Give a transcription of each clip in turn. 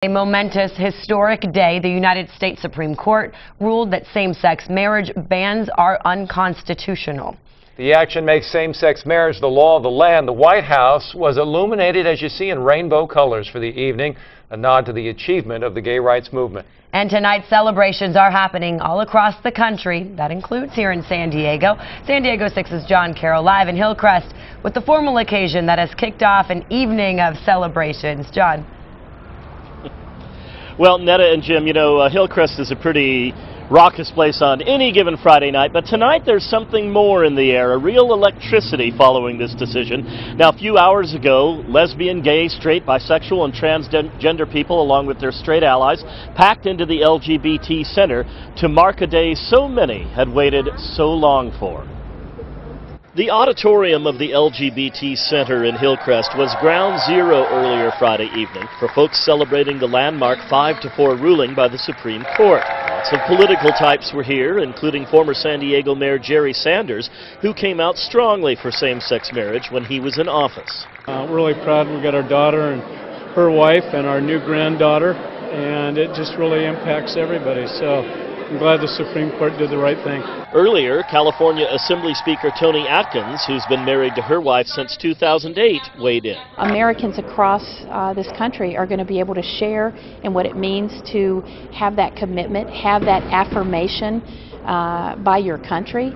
A momentous, historic day, the United States Supreme Court ruled that same-sex marriage bans are unconstitutional. The action makes same-sex marriage the law of the land. The White House was illuminated, as you see, in rainbow colors for the evening, a nod to the achievement of the gay rights movement. And tonight's celebrations are happening all across the country. That includes here in San Diego. San Diego 6's John Carroll live in Hillcrest with the formal occasion that has kicked off an evening of celebrations. John. Well, Netta and Jim, you know, Hillcrest is a pretty raucous place on any given Friday night, but tonight there's something more in the air, a real electricity following this decision. Now, a few hours ago, lesbian, gay, straight, bisexual, and transgender people, along with their straight allies, packed into the LGBT Center to mark a day so many had waited so long for. The auditorium of the LGBT Center in Hillcrest was ground zero earlier Friday evening for folks celebrating the landmark 5-4 ruling by the Supreme Court. Lots of political types were here, including former San Diego Mayor Jerry Sanders, who came out strongly for same-sex marriage when he was in office. We're really proud we got our daughter and her wife and our new granddaughter, and it just really impacts everybody. So I'm glad the Supreme Court did the right thing. Earlier, California Assembly Speaker Toni Atkins, who's been married to her wife since 2008, weighed in. Americans across this country are going to be able to share in what it means to have that commitment, have that affirmation by your country.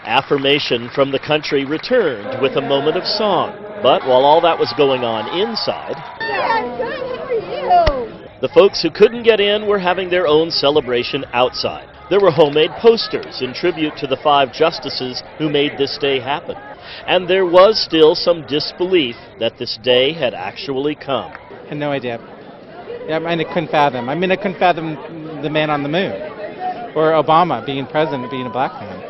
Affirmation from the country returned with a moment of song. But while all that was going on inside, the folks who couldn't get in were having their own celebration outside. There were homemade posters in tribute to the 5 justices who made this day happen. And there was still some disbelief that this day had actually come. I had no idea. I couldn't fathom. I couldn't fathom the man on the moon. Or Obama being president, being a black man.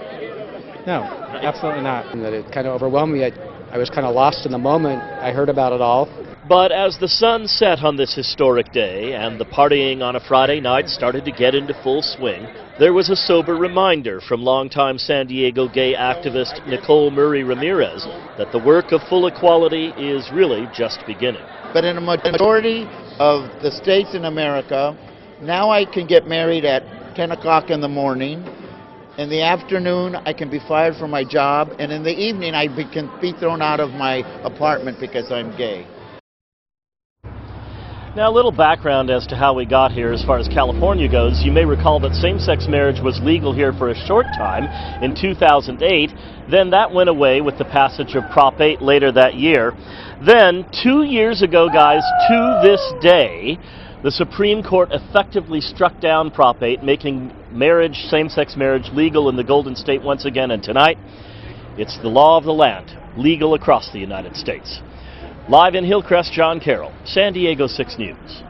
No, absolutely not. That it kind of overwhelmed me. I was kind of lost in the moment. I heard about it all. But as the sun set on this historic day and the partying on a Friday night started to get into full swing, there was a sober reminder from longtime San Diego gay activist Nicole Murray Ramirez that the work of full equality is really just beginning. But in a majority of the states in America, now I can get married at 10 o'clock in the morning. In the afternoon, I can be fired from my job. And in the evening, I can be thrown out of my apartment because I'm gay. Now, a little background as to how we got here as far as California goes. You may recall that same-sex marriage was legal here for a short time in 2008. Then that went away with the passage of Prop 8 later that year. Then, 2 years ago, guys, to this day, the Supreme Court effectively struck down Prop 8, making marriage, same-sex marriage, legal in the Golden State once again. And tonight, it's the law of the land, legal across the United States. Live in Hillcrest, John Carroll, San Diego 6 News.